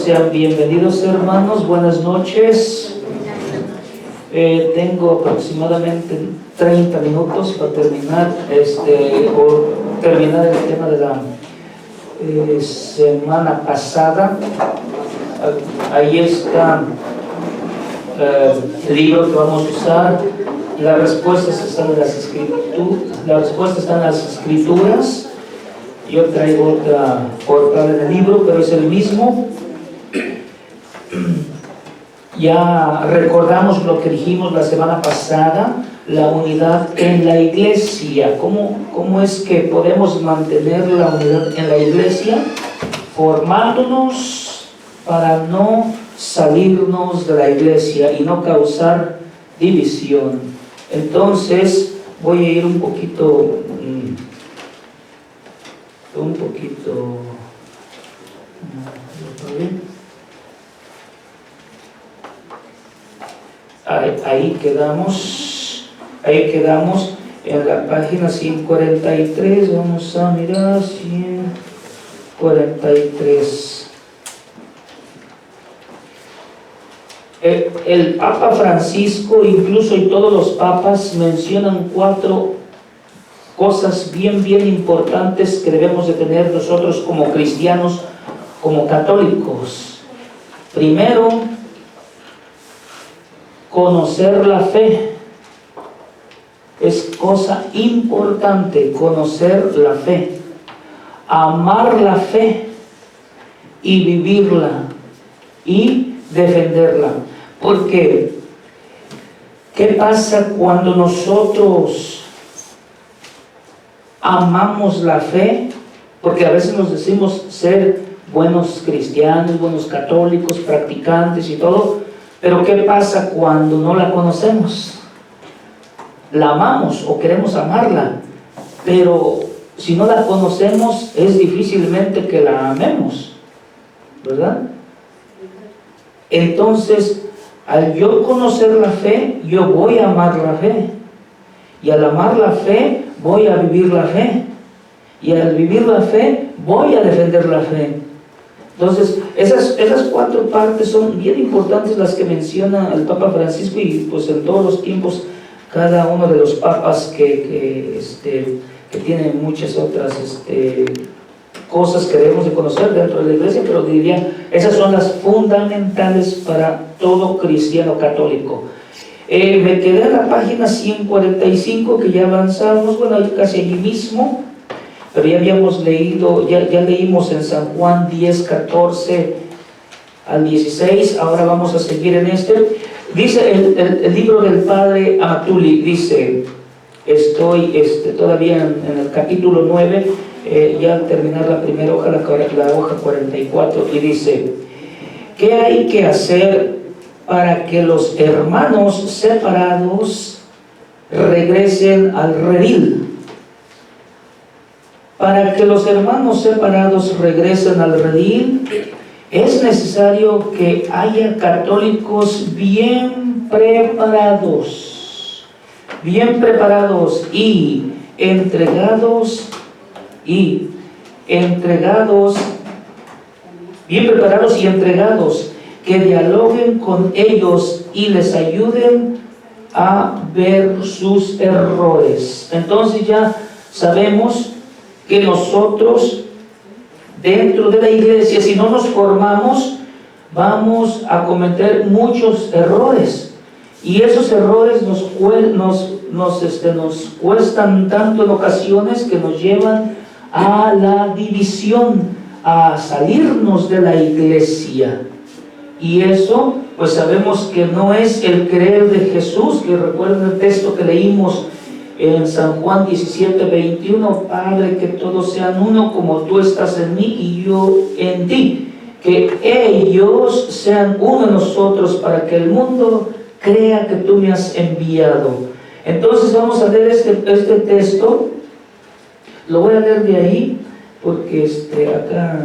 Sean bienvenidos, hermanos, buenas noches. Tengo aproximadamente 30 minutos para terminar terminar el tema de la semana pasada. Ahí está el libro que vamos a usar. Las respuestas están en las escrituras. Yo traigo otra portada del libro, pero es el mismo. Ya recordamos lo que dijimos la semana pasada, la unidad en la iglesia. ¿Cómo es que podemos mantener la unidad en la iglesia? Formándonos para no salirnos de la iglesia y no causar división. Entonces voy a ir un poquito ahí quedamos en la página 143. Vamos a mirar 143. El Papa Francisco, incluso y todos los papas, mencionan 4 cosas bien importantes que debemos de tener nosotros como cristianos, como católicos. Primero, conocer la fe. Es cosa importante conocer la fe, amar la fe y vivirla y defenderla. Porque ¿qué pasa cuando nosotros amamos la fe? Porque a veces nos decimos ser buenos cristianos, buenos católicos, practicantes y todo, pero ¿qué pasa cuando no la conocemos? La amamos o queremos amarla, pero si no la conocemos es difícilmente que la amemos, ¿verdad? Entonces, al yo conocer la fe, yo voy a amar la fe, y al amar la fe voy a vivir la fe, y al vivir la fe voy a defender la fe. Entonces, esas 4 partes son bien importantes, las que menciona el Papa Francisco, y pues en todos los tiempos cada uno de los papas que tienen muchas otras cosas que debemos de conocer dentro de la iglesia, pero diría, esas son las fundamentales para todo cristiano católico. Me quedé en la página 145, que ya avanzamos, bueno, casi allí mismo, pero ya habíamos leído, ya leímos en San Juan 10, 14 al 16, ahora vamos a seguir en Dice el libro del Padre Amatuli, dice, estoy todavía en el capítulo 9, ya al terminar la primera hoja, la hoja 44, y dice, ¿qué hay que hacer para que los hermanos separados regresen al redil? Para que los hermanos separados regresen al redil, es necesario que haya católicos bien preparados y entregados, que dialoguen con ellos y les ayuden a ver sus errores. Entonces ya sabemos que nosotros dentro de la iglesia, si no nos formamos, vamos a cometer muchos errores, y esos errores nos cuestan tanto en ocasiones que nos llevan a la división, a salirnos de la iglesia. Y eso pues sabemos que no es el creer de Jesús, que recuerden el texto que leímos en San Juan 17, 21, Padre, que todos sean uno como tú estás en mí y yo en ti, que ellos sean uno en nosotros para que el mundo crea que tú me has enviado. Entonces vamos a leer este texto, lo voy a leer de ahí, porque acá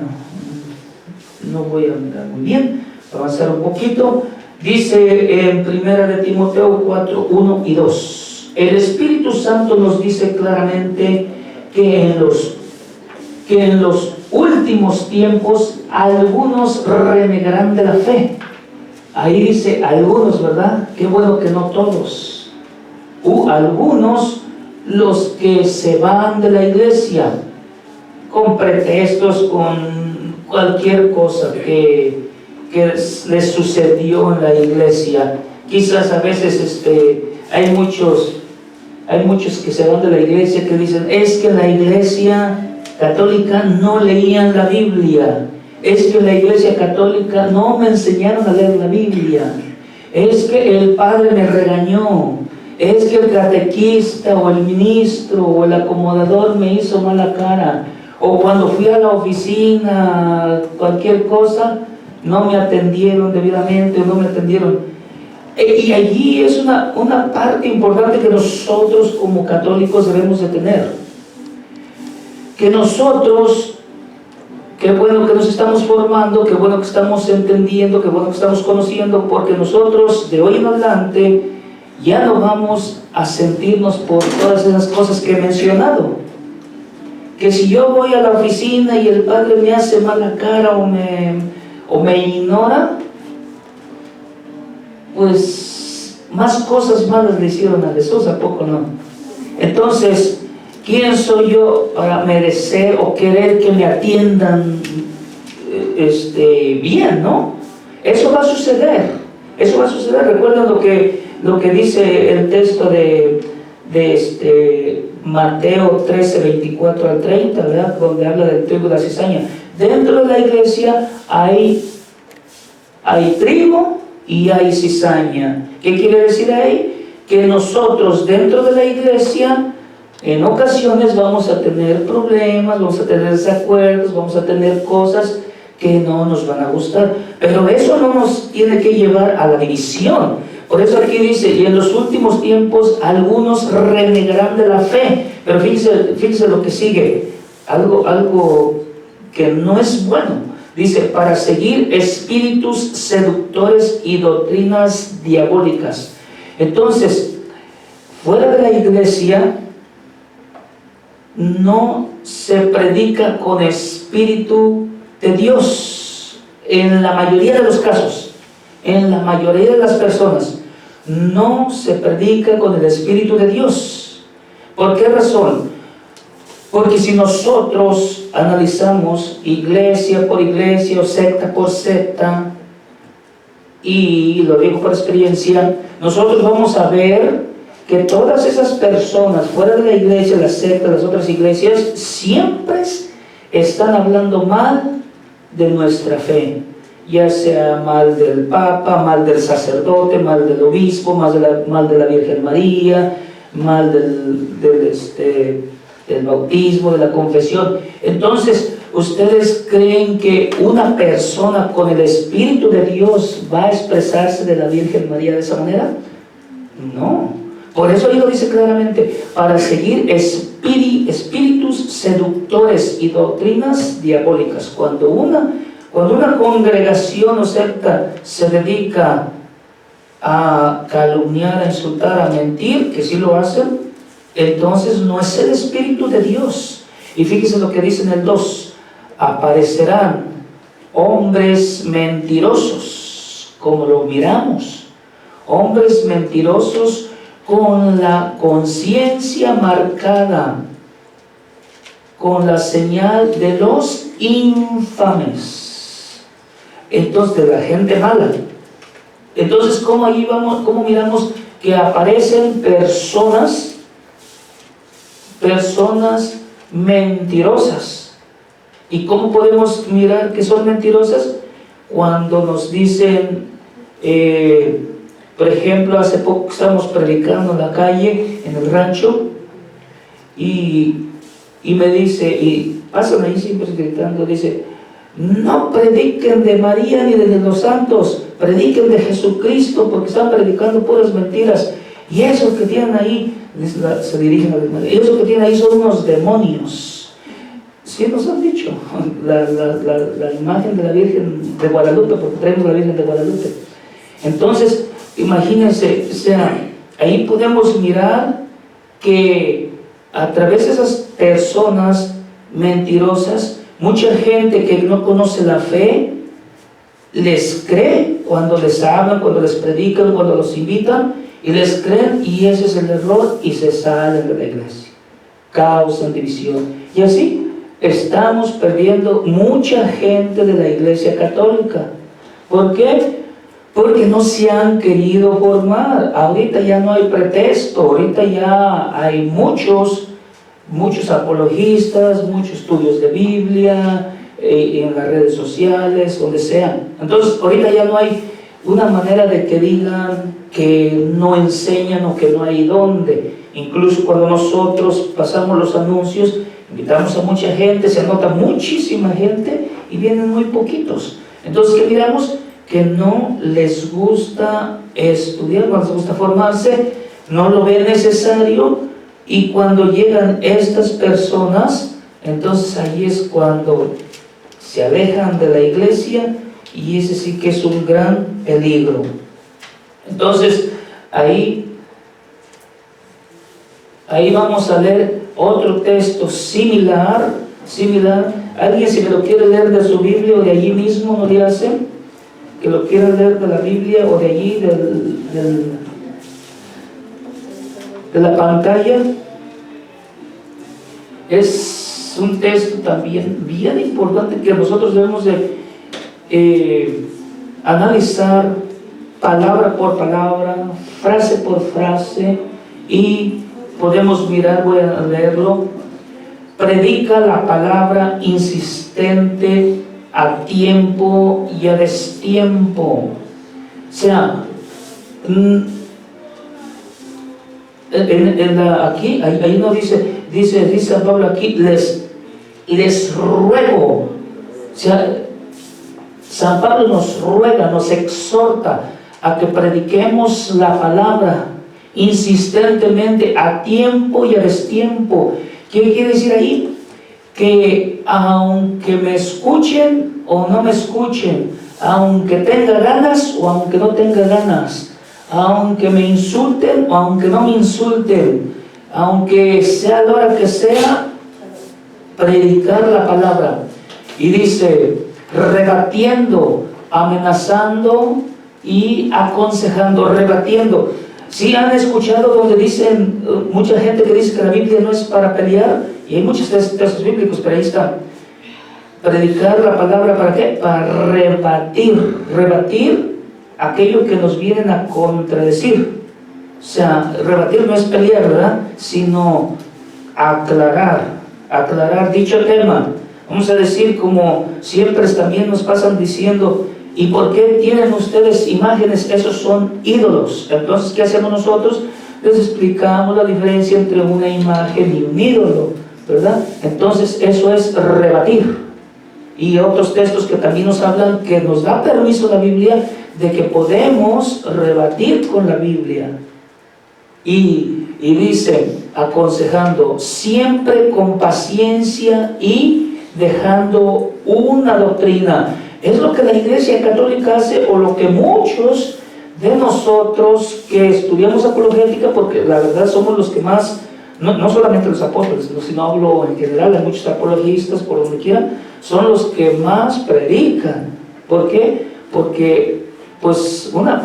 no voy a mirar muy bien, avanzar un poquito. Dice en 1 Timoteo 4, 1 y 2. El Espíritu Santo nos dice claramente que en los últimos tiempos algunos renegarán de la fe. Ahí dice algunos, ¿verdad? Qué bueno que no todos. Algunos, los que se van de la iglesia con pretextos, con cualquier cosa que les sucedió en la iglesia. Quizás a veces hay muchos que se van de la iglesia que dicen, es que la iglesia católica no leían la Biblia, es que la iglesia católica no me enseñaron a leer la Biblia, es que el padre me regañó, es que el catequista o el ministro o el acomodador me hizo mala cara, o cuando fui a la oficina, cualquier cosa, no me atendieron debidamente, no me atendieron. Y allí es una parte importante que nosotros como católicos debemos de tener. Que nosotros, qué bueno que nos estamos formando, qué bueno que estamos entendiendo, qué bueno que estamos conociendo, porque nosotros de hoy en adelante ya no vamos a sentirnos por todas esas cosas que he mencionado. Que si yo voy a la oficina y el padre me hace mala cara o me ignora, pues más cosas malas le hicieron a Jesús, ¿a poco no? Entonces, ¿quién soy yo para merecer o querer que me atiendan bien, no? Eso va a suceder, eso va a suceder. Recuerden lo que dice el texto de Mateo 13, 24 al 30, ¿verdad? Donde habla del trigo y la cizaña. Dentro de la iglesia hay trigo y hay cizaña. ¿Qué quiere decir ahí? Que nosotros dentro de la iglesia en ocasiones vamos a tener problemas, vamos a tener desacuerdos, vamos a tener cosas que no nos van a gustar, pero eso no nos tiene que llevar a la división. Por eso aquí dice, y en los últimos tiempos algunos renegarán de la fe. Pero fíjense lo que sigue, algo que no es bueno. Dice, para seguir espíritus seductores y doctrinas diabólicas. Entonces, fuera de la iglesia no se predica con espíritu de Dios. En la mayoría de los casos, en la mayoría de las personas, no se predica con el espíritu de Dios. ¿Por qué razón? Porque si nosotros analizamos iglesia por iglesia o secta por secta, y lo digo por experiencia, nosotros vamos a ver que todas esas personas fuera de la iglesia, la secta, las otras iglesias, siempre están hablando mal de nuestra fe, ya sea mal del Papa, mal del sacerdote, mal del obispo, mal de la Virgen María, mal del bautismo, de la confesión. Entonces, ¿ustedes creen que una persona con el Espíritu de Dios va a expresarse de la Virgen María de esa manera? No. Por eso ahí lo dice claramente, para seguir espíritus seductores y doctrinas diabólicas. Cuando una congregación o secta se dedica a calumniar, a insultar, a mentir, que sí lo hacen, entonces no es el Espíritu de Dios. Y fíjense lo que dice en el 2, aparecerán hombres mentirosos, como lo miramos, hombres mentirosos con la conciencia marcada, con la señal de los infames. Entonces, de la gente mala. Entonces, ¿cómo miramos que aparecen personas mentirosas? ¿Y cómo podemos mirar que son mentirosas? Cuando nos dicen, por ejemplo, hace poco estábamos predicando en la calle, en el rancho, y me dice, y pasan ahí siempre gritando, dice, no prediquen de María ni de los santos, prediquen de Jesucristo, porque están predicando puras mentiras. Y esos que tienen ahí, se dirigen a los demás, esos que tienen ahí son unos demonios. Sí nos han dicho, la imagen de la Virgen de Guadalupe, porque traemos la Virgen de Guadalupe. Entonces, imagínense, o sea, ahí podemos mirar que a través de esas personas mentirosas, Mucha gente que no conoce la fe les cree cuando les hablan, cuando les predican, cuando los invitan, y les creen, y ese es el error, y se salen de la iglesia, causan división, y así estamos perdiendo mucha gente de la iglesia católica. ¿Por qué? Porque no se han querido formar. Ahorita ya no hay pretexto, ahorita ya hay muchos apologistas, muchos estudios de Biblia, en las redes sociales, donde sea. Entonces ahorita ya no hay una manera de que digan que no enseñan o que no hay dónde. Incluso cuando nosotros pasamos los anuncios, invitamos a mucha gente, se anota muchísima gente y vienen muy poquitos. Entonces, ¿qué miramos? Que no les gusta estudiar, no les gusta formarse, no lo ven necesario, y cuando llegan estas personas, entonces ahí es cuando se alejan de la iglesia, y ese sí que es un gran peligro. Entonces, ahí vamos a leer otro texto similar. ¿Alguien, si me lo quiere leer de su Biblia o de allí mismo, no le hace? Que lo quiera leer de la Biblia o de allí, de la pantalla. Es un texto también bien importante que nosotros debemos de analizar palabra por palabra, frase por frase, y podemos mirar, voy a leerlo. Predica la palabra insistente a tiempo y a destiempo. O sea, aquí, ahí no dice San Pablo aquí, les ruego. O sea, San Pablo nos ruega, nos exhorta a que prediquemos la palabra insistentemente, a tiempo y a destiempo. ¿Qué quiere decir ahí? Que aunque me escuchen o no me escuchen, aunque tenga ganas o aunque no tenga ganas, aunque me insulten o aunque no me insulten, aunque sea la hora que sea, predicar la palabra. Y dice, rebatiendo, amenazando y aconsejando. Rebatiendo. ¿Sí han escuchado donde dicen, mucha gente que dice que la Biblia no es para pelear? Y hay muchos textos bíblicos, pero ahí está. Predicar la palabra, ¿para qué? Para rebatir aquello que nos vienen a contradecir. O sea, rebatir no es pelear, ¿verdad? Sino aclarar dicho tema. Vamos a decir, como siempre también nos pasan diciendo, ¿y por qué tienen ustedes imágenes? Esos son ídolos. Entonces, ¿qué hacemos nosotros? Les explicamos la diferencia entre una imagen y un ídolo, ¿verdad? Entonces, eso es rebatir. Y otros textos que también nos hablan, que nos da permiso la Biblia, de que podemos rebatir con la Biblia. Y dice, aconsejando, siempre con paciencia y dejando una doctrina. Es lo que la Iglesia Católica hace, o lo que muchos de nosotros que estudiamos apologética, porque la verdad somos los que más, no solamente los apóstoles, sino hablo en general, hay muchos apologistas por donde quiera, son los que más predican. ¿Por qué? Porque pues una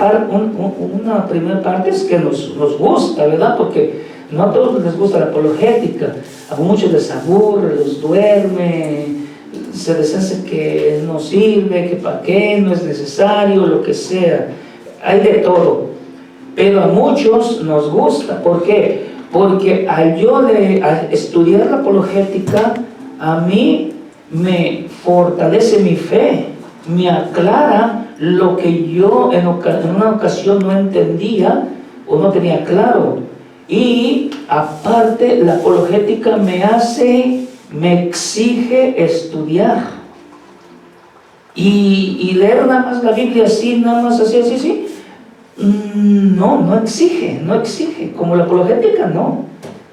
primera parte es que nos gusta, ¿verdad? Porque no a todos les gusta la apologética, a muchos les aburre, los duerme, se les hace que no sirve, que para qué, no es necesario, lo que sea. Hay de todo, pero a muchos nos gusta. ¿Por qué? Porque al estudiar la apologética, a mí me fortalece mi fe, me aclara lo que yo en una ocasión no entendía o no tenía claro. Y aparte, la apologética me exige estudiar y leer nada más la Biblia así, nada más así. No exige, como la apologética no.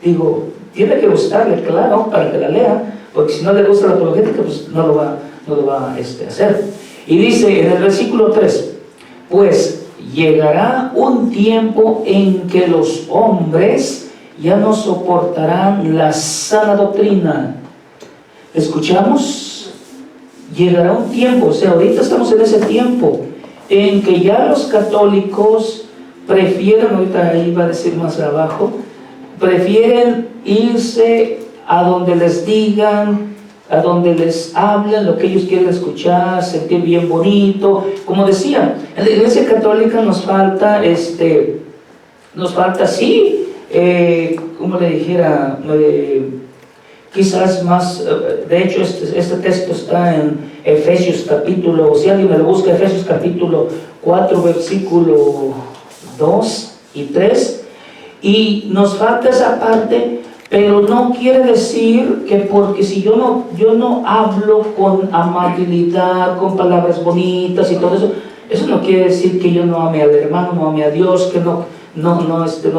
Digo, tiene que gustarle, claro, para que la lea, porque si no le gusta la apologética, pues no lo va a hacer. Y dice en el versículo 3, pues llegará un tiempo en que los hombres ya no soportarán la sana doctrina. ¿Escuchamos? llegará un tiempo, o sea, ahorita estamos en ese tiempo, en que ya los católicos prefieren, ahorita ahí va a decir más abajo, prefieren irse a donde les digan, a donde les hablen lo que ellos quieren escuchar, sentir bien bonito. Como decía, en la Iglesia Católica nos falta sí, como le dijera, quizás más, de hecho este texto está en Efesios capítulo, si alguien me lo busca, Efesios capítulo 4, versículo 2 y 3, y nos falta esa parte, pero no quiere decir que porque si yo no hablo con amabilidad, con palabras bonitas y todo eso, eso no quiere decir que yo no ame al hermano, no ame a Dios, que no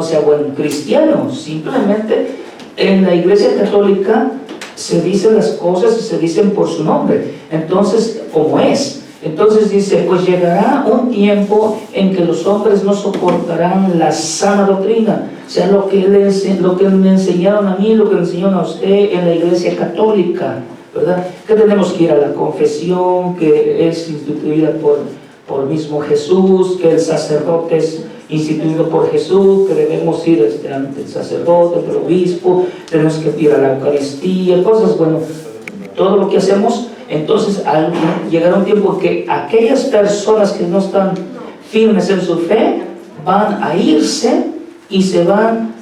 sea buen cristiano. Simplemente en la Iglesia Católica se dicen las cosas y se dicen por su nombre, entonces, como es. Entonces dice, pues llegará un tiempo en que los hombres no soportarán la sana doctrina, o sea, lo que me enseñaron a mí, lo que me enseñaron a usted en la Iglesia Católica, ¿verdad? Que tenemos que ir a la confesión, que es instituida por mismo Jesús, que el sacerdote es instituido por Jesús, que debemos ir ante el sacerdote, ante el obispo, tenemos que ir a la Eucaristía, cosas, bueno, todo lo que hacemos. Entonces llegará un tiempo que aquellas personas que no están firmes en su fe van a irse y se van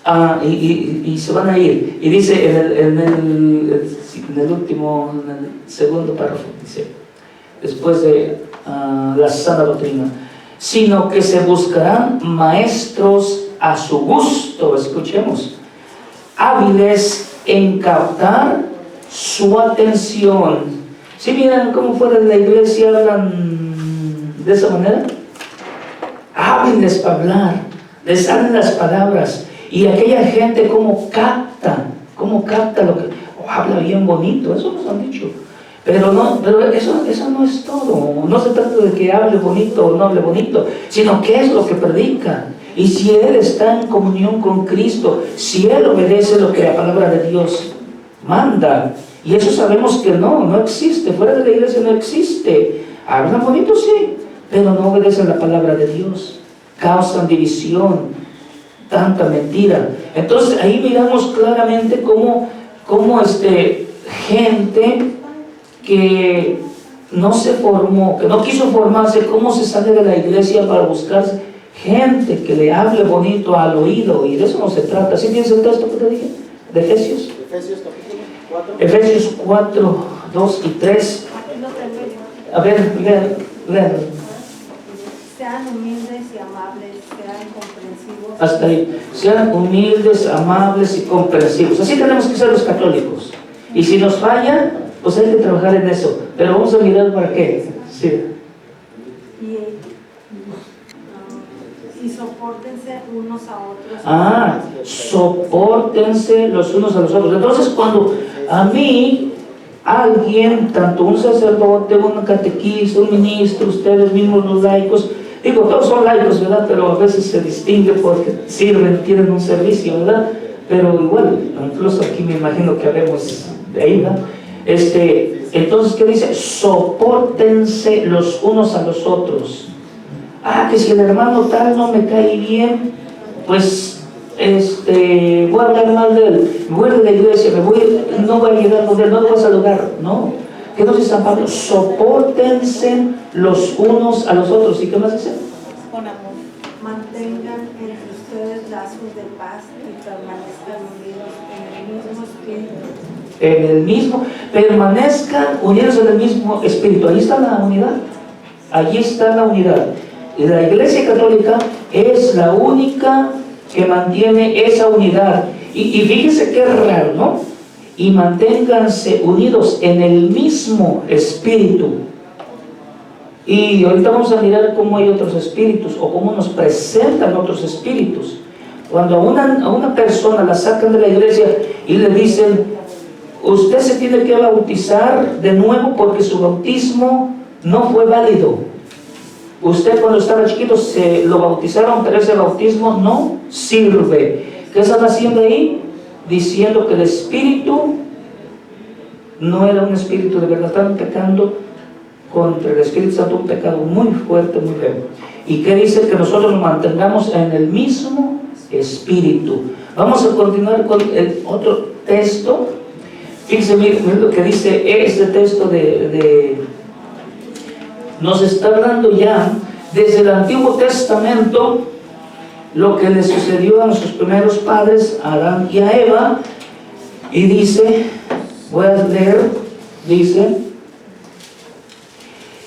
a ir. Y dice en el último, en el segundo párrafo, dice, después de la sana doctrina, sino que se buscarán maestros a su gusto, escuchemos, hábiles en captar su atención. ¿Sí miran cómo fuera de la iglesia hablan de esa manera? Hábiles para hablar, les salen las palabras, y aquella gente cómo capta lo que habla bien bonito, eso nos han dicho. Pero eso no es todo. No se trata de que hable bonito o no hable bonito, sino qué es lo que predica. Y si él está en comunión con Cristo, si él obedece lo que la palabra de Dios manda. Y eso sabemos que no existe. Fuera de la iglesia no existe. Hablan bonito, sí, pero no obedecen la palabra de Dios. Causan división, tanta mentira. Entonces ahí miramos claramente cómo gente que no se formó, que no quiso formarse, cómo se sale de la iglesia para buscarse gente que le hable bonito al oído, y de eso no se trata. ¿Sí tienes el texto que te dije? De Efesios. Efesios capítulo 4. Efesios 4, 2 y 3. A ver, léalo. Sean humildes y amables, sean comprensivos. Hasta ahí. Sean humildes, amables y comprensivos. Así tenemos que ser los católicos. Y si nos falla, pues hay que trabajar en eso. Pero vamos a mirar para qué. Sí. Y sopórtense unos a otros. Sopórtense los unos a los otros. Entonces, cuando a mí alguien, tanto un sacerdote, un catequista, un ministro, ustedes mismos los laicos, digo, todos son laicos, ¿verdad? Pero a veces se distingue porque sirven, tienen un servicio, ¿verdad? Pero igual, incluso aquí me imagino que haremos de ahí, ¿verdad? Entonces, ¿qué dice? Sopórtense los unos a los otros. Que si el hermano tal no me cae bien, pues voy a hablar mal de él, me voy de la iglesia, no voy a llegar con él, no lo voy a saludar. No, ¿qué nos dice San Pablo? Sopórtense los unos a los otros. ¿Y qué más dice? Con amor. Mantengan entre ustedes lazos de paz y permanezcan unidos en el mismo espíritu. Permanezcan unidos en el mismo espíritu. Ahí está la unidad. Allí está la unidad. Y la Iglesia Católica es la única que mantiene esa unidad. Y fíjense qué raro, ¿no? Y manténganse unidos en el mismo espíritu. Y ahorita vamos a mirar cómo hay otros espíritus, o cómo nos presentan otros espíritus. Cuando a una persona la sacan de la iglesia y le dicen, usted se tiene que bautizar de nuevo porque su bautismo no fue válido. Usted cuando estaba chiquito se lo bautizaron, pero ese bautismo no sirve. ¿Qué están haciendo ahí? Diciendo que el Espíritu no era un espíritu de verdad, estaban pecando contra el Espíritu Santo, un pecado muy fuerte, muy feo. ¿Y qué dice? Que nosotros nos mantengamos en el mismo espíritu. Vamos a continuar con el otro texto. Fíjense, miren lo que dice este texto nos está hablando ya desde el Antiguo Testamento lo que le sucedió a nuestros primeros padres, a Adán y a Eva. Y dice, voy a leer, dice: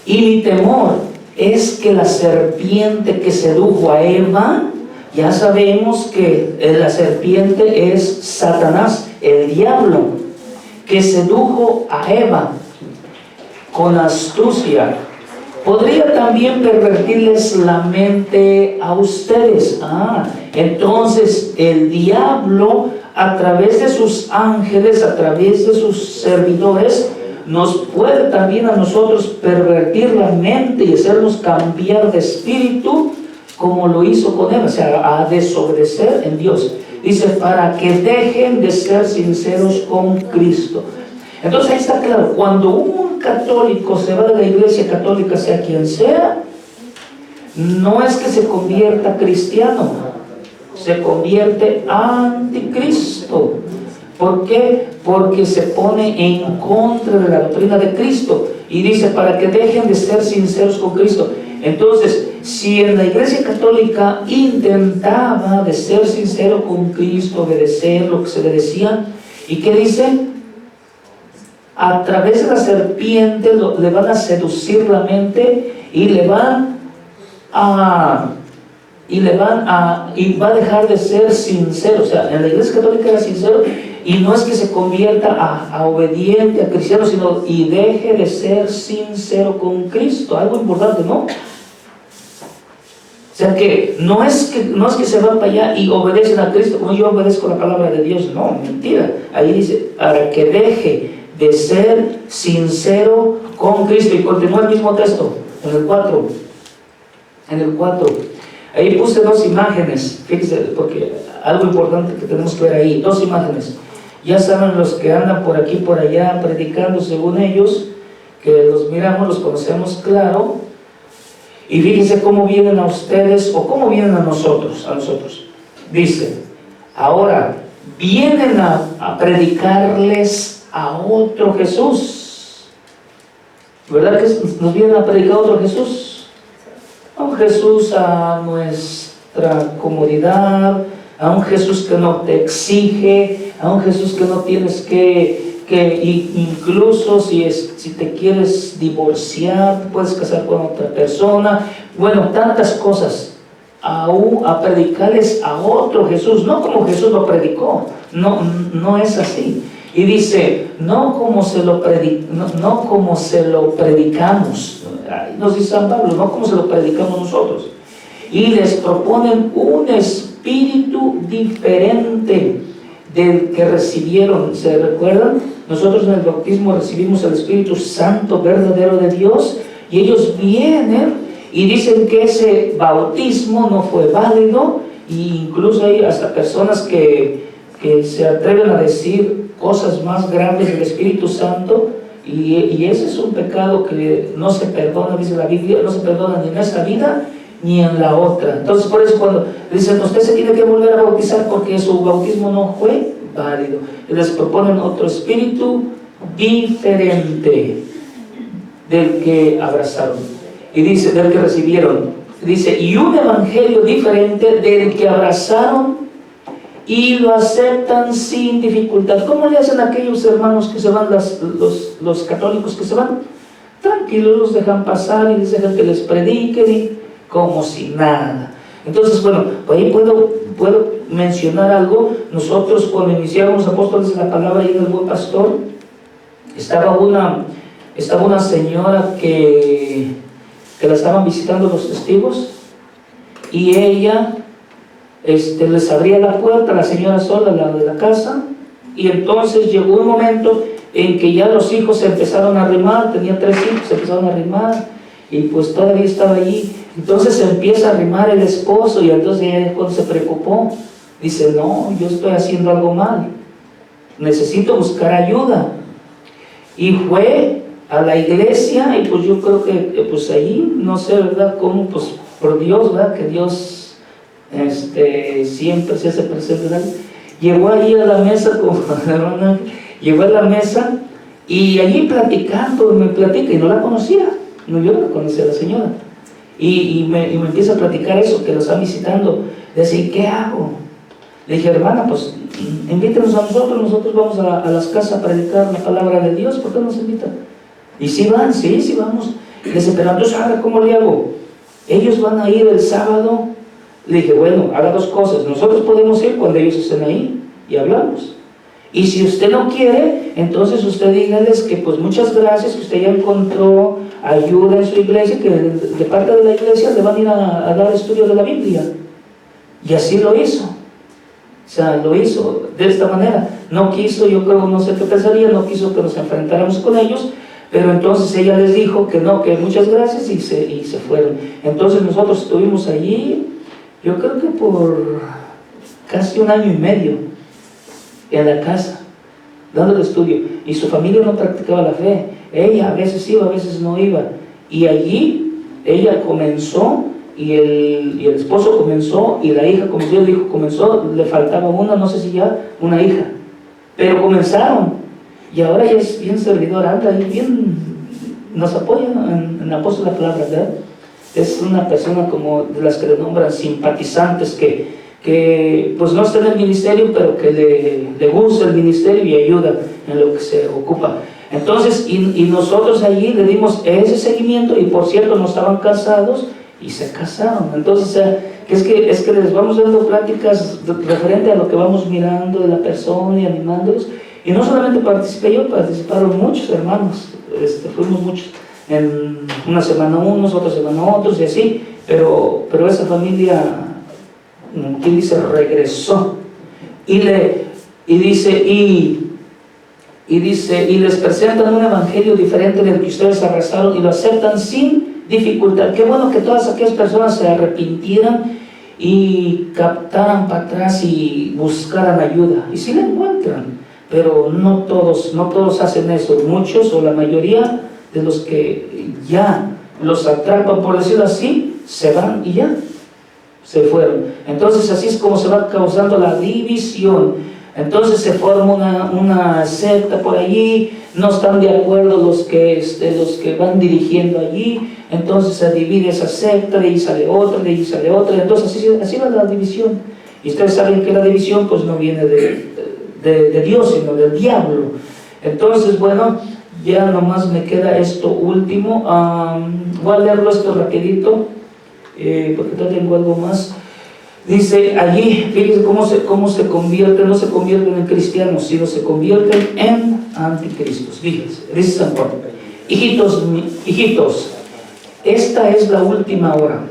y mi temor es que la serpiente que sedujo a Eva, ya sabemos que la serpiente es Satanás, el diablo, que sedujo a Eva con astucia, podría también pervertirles la mente a ustedes. Entonces el diablo, a través de sus ángeles, a través de sus servidores, nos puede también a nosotros pervertir la mente y hacernos cambiar de espíritu, como lo hizo con Eva, o sea, a desobedecer en Dios. Dice, para que dejen de ser sinceros con Cristo. Entonces ahí está claro, cuando un católico se va de la iglesia católica, sea quien sea, no es que se convierta cristiano, se convierte anticristo. ¿Por qué? Porque se pone en contra de la doctrina de Cristo. Y dice, para que dejen de ser sinceros con Cristo. Entonces, si en la iglesia católica intentaba de ser sincero con Cristo, obedecer lo que se le decía, ¿y qué dice? A través de la serpiente le van a seducir la mente y va a dejar de ser sincero. O sea, en la iglesia católica era sincero, y no es que se convierta a obediente, a cristiano, sino y deje de ser sincero con Cristo. Algo importante, ¿no? O sea, que no es que se van para allá y obedecen a Cristo como yo obedezco la palabra de Dios. No, mentira. Ahí dice, para que deje de ser sincero con Cristo. Y continúa el mismo texto, en el 4. Ahí puse 2 imágenes, fíjense, porque algo importante que tenemos que ver ahí, 2 imágenes. Ya saben los que andan por aquí, por allá, predicando según ellos, que los miramos, los conocemos claro, y fíjense cómo vienen a ustedes, o cómo vienen a nosotros. Dice, ahora, vienen a predicarles a otro Jesús. ¿Verdad que nos vienen a predicar a otro Jesús? A un Jesús a nuestra comodidad, a un Jesús que no te exige, a un Jesús que no tienes que incluso si te quieres divorciar, te puedes casar con otra persona. Bueno, tantas cosas. A predicarles a otro Jesús, no como Jesús lo predicó, no es así. Y dice, no como se lo predicamos, nos dice San Pablo, no como se lo predicamos nosotros. Y les proponen un espíritu diferente del que recibieron. ¿Se recuerdan? Nosotros en el bautismo recibimos el Espíritu Santo verdadero de Dios, y ellos vienen y dicen que ese bautismo no fue válido, e incluso hay hasta personas que se atreven a decir cosas más grandes del Espíritu Santo, y ese es un pecado que no se perdona, dice la Biblia, no se perdona ni en esta vida ni en la otra. Entonces, por eso cuando dicen, usted se tiene que volver a bautizar porque su bautismo no fue válido, y les proponen otro espíritu diferente del que abrazaron, y dice, del que recibieron, dice, y un evangelio diferente del que abrazaron y lo aceptan sin dificultad. ¿Cómo le hacen aquellos hermanos que se van, los católicos que se van? Tranquilos, los dejan pasar y les dejan que les prediquen como si nada. Entonces, bueno, pues ahí puedo mencionar algo. Nosotros cuando iniciamos Apóstoles de la Palabra y del Buen Pastor, estaba una señora que la estaban visitando los testigos, y ella les abría la puerta, la señora sola, la de la casa, y entonces llegó un momento en que ya los hijos se empezaron a arrimar, tenía 3 hijos, se empezaron a arrimar, y pues todavía estaba allí. Entonces se empieza a arrimar el esposo, y entonces ella cuando se preocupó, dice, no, yo estoy haciendo algo mal, necesito buscar ayuda. Y fue a la iglesia, y pues yo creo que pues ahí, no sé, ¿verdad? Cómo, pues por Dios, ¿verdad? Que Dios siempre se hace presente, ¿verdad? Llegó ahí a la mesa, como llegó a la mesa, y allí platicando, me platica, y no la conocía, no, yo no la conocía a la señora, y me empieza a platicar eso, que lo está visitando. Le decía, ¿qué hago? Le dije, hermana, pues invítenos a nosotros vamos a las casas a predicar la palabra de Dios, ¿por qué nos invitan? Y si van, sí vamos. Le dice, pero entonces, ahora, ¿cómo le hago? Ellos van a ir el sábado. Le dije, bueno, haga dos cosas, nosotros podemos ir cuando ellos estén ahí y hablamos. Y si usted no quiere, entonces usted dígales que pues muchas gracias, que usted ya encontró ayuda en su iglesia, que de parte de la iglesia le van a ir a dar estudio de la Biblia. Y así lo hizo. O sea, lo hizo de esta manera. No quiso, yo creo, no sé qué pensaría, no quiso que nos enfrentáramos con ellos, pero entonces ella les dijo que no, que muchas gracias, y se fueron. Entonces nosotros estuvimos allí, yo creo que por casi 1 año y medio, en la casa, dando el estudio. Y su familia no practicaba la fe. Ella a veces iba, a veces no iba. Y allí ella comenzó, y el esposo comenzó, y la hija comenzó, el hijo comenzó, le faltaba una, no sé si ya, una hija. Pero comenzaron, y ahora ya es bien servidora, anda ahí bien, nos apoya en la voz de la palabra, ¿verdad? Es una persona como de las que le nombran simpatizantes, que pues no está en el ministerio, pero que le gusta el ministerio y ayuda en lo que se ocupa. Entonces, y nosotros allí le dimos ese seguimiento, y por cierto no estaban casados, y se casaron. Entonces, es que les vamos dando pláticas referente a lo que vamos mirando de la persona y animándolos. Y no solamente participé yo, participaron muchos hermanos, fuimos muchos, en una semana unos, otra semana otros, y así, pero esa familia, ¿quién dice? Regresó, y les presentan un evangelio diferente del que ustedes abrazaron, y lo aceptan sin dificultad. Qué bueno que todas aquellas personas se arrepintieran y captaran para atrás y buscaran ayuda, y sí la encuentran, pero no todos hacen eso. Muchos, o la mayoría de los que ya los atrapan, por decirlo así, se van y ya se fueron. Entonces así es como se va causando la división. Entonces se forma una secta por allí, no están de acuerdo los que van dirigiendo allí, entonces se divide esa secta, de ahí sale otra, entonces así va la división. Y ustedes saben que la división pues no viene de Dios, sino del diablo. Entonces, bueno, ya nomás me queda esto último. Voy a leerlo esto rapidito, porque no tengo algo más. Dice allí, fíjense cómo se convierten, no se convierten en cristianos, sino se convierten en anticristos. Fíjense, dice San Juan: hijitos, esta es la última hora,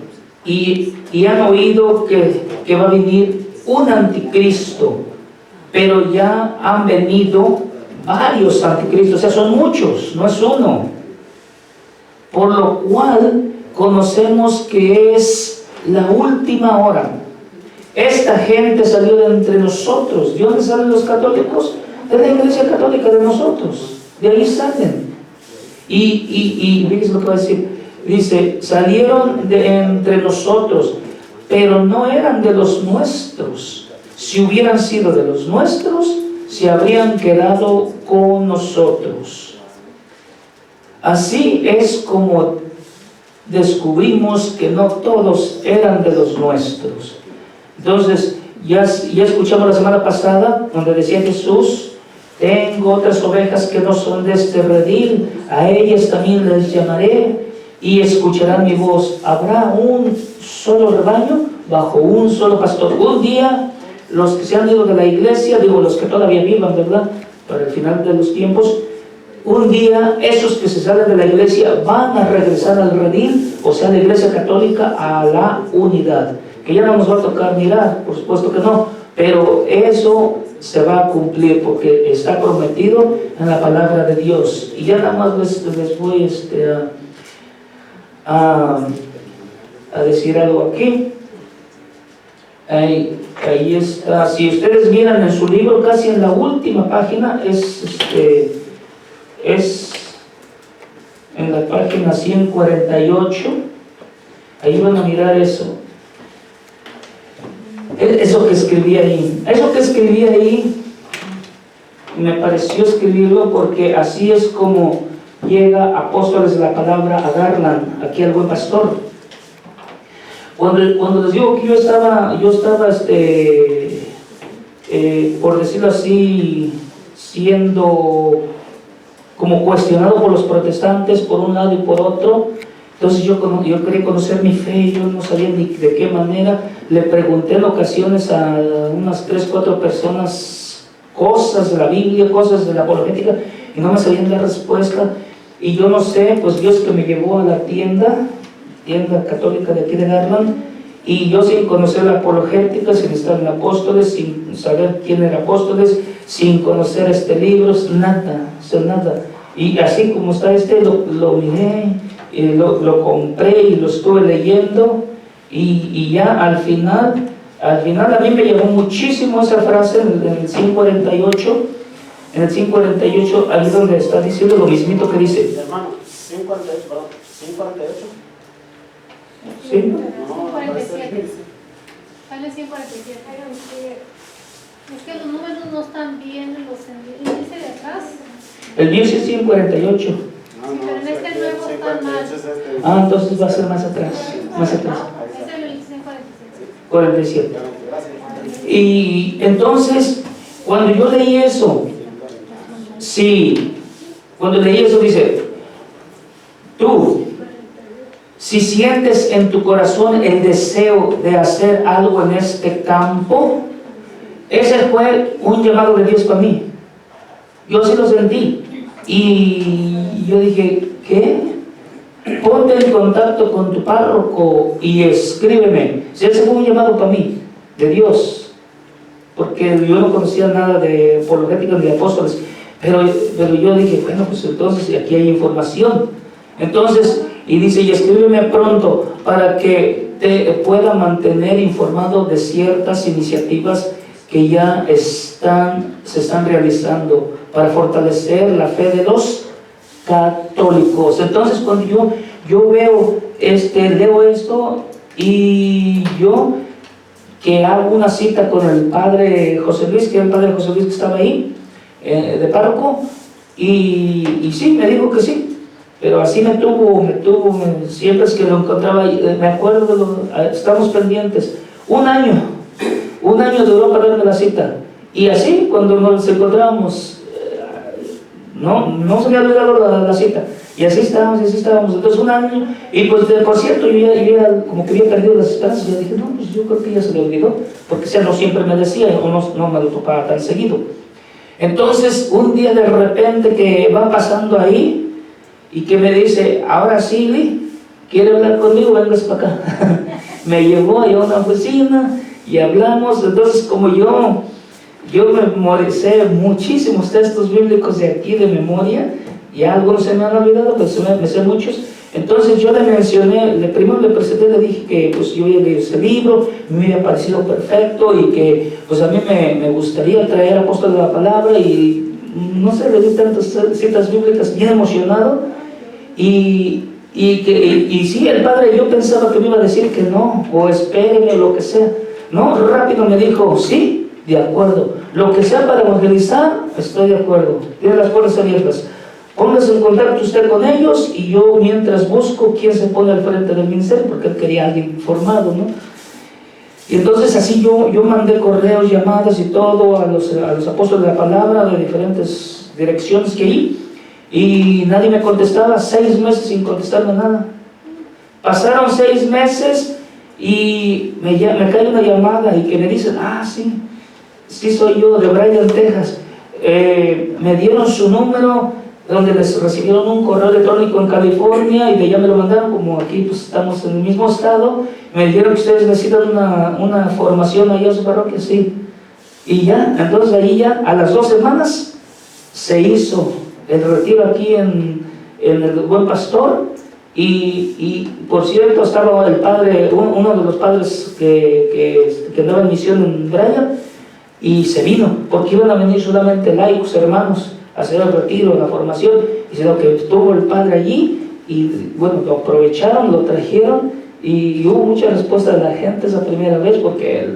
y han oído que va a venir un anticristo, pero ya han venido varios anticristos, o sea, son muchos, no es uno. Por lo cual conocemos que es la última hora. Esta gente salió de entre nosotros. ¿De dónde salen los católicos? De la Iglesia Católica, de nosotros. De ahí salen. Y fíjense lo que va a decir. Dice, salieron de entre nosotros, pero no eran de los nuestros. Si hubieran sido de los nuestros, se habrían quedado con nosotros. Así es como descubrimos que no todos eran de los nuestros. Entonces, ya escuchamos la semana pasada donde decía Jesús: tengo otras ovejas que no son de este redil, a ellas también les llamaré y escucharán mi voz. Habrá un solo rebaño bajo un solo pastor. Un día los que se han ido de la iglesia, digo los que todavía vivan, ¿verdad?, para el final de los tiempos, un día esos que se salen de la iglesia van a regresar al redil, o sea, la Iglesia Católica, a la unidad, que ya no nos va a tocar mirar, por supuesto que no, pero eso se va a cumplir porque está prometido en la palabra de Dios. Y ya nada más les voy a decir algo aquí. Ahí está. Si ustedes miran en su libro, casi en la última página, es en la página 148. Ahí van a mirar eso. Eso que escribí ahí, me pareció escribirlo porque así es como llega Apóstoles de la Palabra a Garland, aquí al Buen Pastor. Cuando les digo que yo estaba por decirlo así, siendo como cuestionado por los protestantes por un lado y por otro, entonces yo quería conocer mi fe, yo no sabía ni de qué manera. Le pregunté en ocasiones a unas 3, 4 personas cosas de la Biblia, cosas de la apologética, y no me sabían dar respuesta. Y yo no sé, pues Dios que me llevó a la tienda católica de aquí de Garland, y yo sin conocer la apologética, sin estar en Apóstoles, sin saber quién era Apóstoles, sin conocer libros, nada, o sea, nada. Y así como está lo miré, lo compré y lo estuve leyendo, y ya al final a mí me llamó muchísimo esa frase en el 548. En el 548, ahí donde está diciendo lo mismito que dice. Hermano, 548, perdón, 548. ¿Sí? No, 547. Sale 547. Es que los números no están bien en los índices de atrás. El mío es 548. Sí, pero en este nuevo está mal. Ah, entonces va a ser más atrás. Más atrás. Es el 547. 47. Y entonces, cuando yo leí eso, sí, cuando leí eso dice, tú, si sientes en tu corazón el deseo de hacer algo en este campo, ese fue un llamado de Dios para mí. Yo sí lo sentí. Y yo dije, ¿qué? Ponte en contacto con tu párroco y escríbeme. Si ese fue un llamado para mí, de Dios. Porque yo no conocía nada de apologética ni de apóstoles. Pero yo dije, bueno, pues entonces aquí hay información. Entonces, y dice, y escríbeme pronto para que te pueda mantener informado de ciertas iniciativas que ya se están realizando para fortalecer la fe de los católicos. Entonces, cuando yo leo esto, y yo que hago una cita con el padre José Luis, que era el padre José Luis que estaba ahí, de párroco, y sí, me dijo que sí, pero así me tuvo, siempre es que lo encontraba, me acuerdo, estamos pendientes, un año duró para darme la cita, y así cuando nos encontrábamos, no se me había olvidado la cita, y así estábamos, entonces un año, y pues por cierto, yo ya como que había perdido las esperanzas, yo dije, no, pues yo creo que ya se le olvidó, porque no siempre me decía, o no me lo topaba tan seguido. Entonces, un día de repente que va pasando ahí, y que me dice, ahora sí, Lee, ¿quiere hablar conmigo? Vengas para acá. Me llevó a una oficina, y hablamos. Entonces, como yo memoricé muchísimos textos bíblicos de aquí de memoria, y algunos se me han olvidado, pero me sé muchos. Entonces yo le mencioné, primero le presenté, le dije que pues yo había leído ese libro, me había parecido perfecto, y que pues a mí me gustaría traer Apóstol de la Palabra, y no sé, le di tantas citas bíblicas, bien emocionado, y sí, el padre, yo pensaba que me iba a decir que no, o espéreme, o lo que sea. No, rápido me dijo, sí, de acuerdo, lo que sea para evangelizar, estoy de acuerdo, tiene las puertas abiertas. Póngase en contacto usted con ellos, y yo mientras busco quién se pone al frente del ministerio, porque él quería a alguien formado, ¿no? Y entonces así yo mandé correos, llamadas y todo a los apóstoles de la palabra de diferentes direcciones que hay, y nadie me contestaba. 6 meses sin contestarme nada. Pasaron 6 meses y me cae una llamada y que me dicen, sí soy yo, de Bryan, Texas. Me dieron su número, donde les recibieron un correo electrónico en California, y de allá me lo mandaron, como aquí pues estamos en el mismo estado. Me dijeron que ustedes necesitan una formación allá en su parroquia, sí. Y ya, entonces ahí ya, a las 2 semanas, se hizo el retiro aquí en el Buen Pastor, y por cierto estaba el padre, uno de los padres que andaba en misión en Bryan, y se vino, porque iban a venir solamente laicos, hermanos, hacer el retiro, la formación, sino que estuvo el padre allí y bueno, lo aprovecharon, lo trajeron y hubo mucha respuesta de la gente esa primera vez porque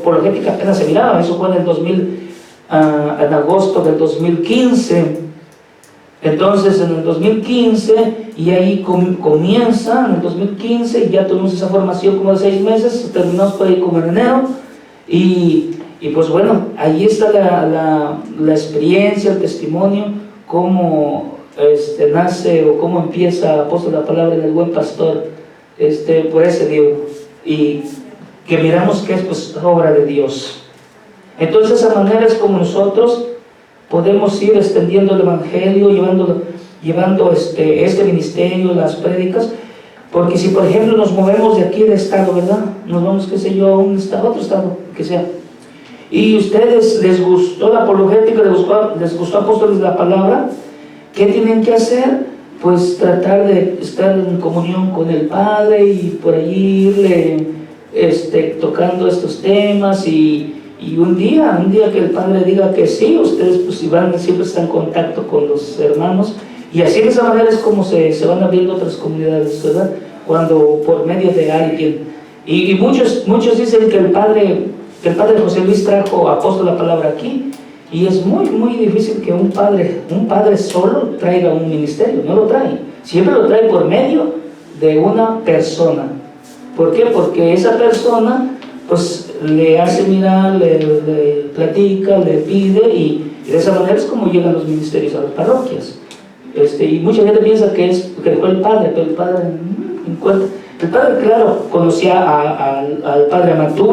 por la gente que apenas se miraba. Eso fue en en agosto del 2015. Entonces en el 2015, y ahí comienza, en el 2015 ya tuvimos esa formación como de 6 meses, terminamos por ahí como en enero, y pues bueno, ahí está la experiencia, el testimonio, cómo nace o cómo empieza Apóstol de la Palabra en el Buen Pastor, por ese Dios, y que miramos que es pues obra de Dios. Entonces, de esa manera es como nosotros podemos ir extendiendo el Evangelio, llevando este ministerio, las prédicas, porque si por ejemplo nos movemos de aquí de estado, ¿verdad? Nos vamos, qué sé yo, a un estado, otro estado, que sea, y a ustedes les gustó la apologética, les gustó Apóstoles de la Palabra, ¿qué tienen que hacer? Pues tratar de estar en comunión con el Padre y por allí irle tocando estos temas y un día que el Padre diga que sí, ustedes pues siempre están en contacto con los hermanos, y así de esa manera es como se van abriendo otras comunidades, ¿verdad? Cuando por medio de alguien, y muchos dicen que el padre José Luis trajo Apóstol de la Palabra aquí, y es muy difícil que un padre solo traiga un ministerio, no lo trae, siempre lo trae por medio de una persona. ¿Por qué? Porque esa persona pues le hace mirar, le platica, le pide, y de esa manera es como llegan los ministerios a las parroquias. Y mucha gente piensa que fue el padre, pero el padre, claro, conocía al padre Amatulli,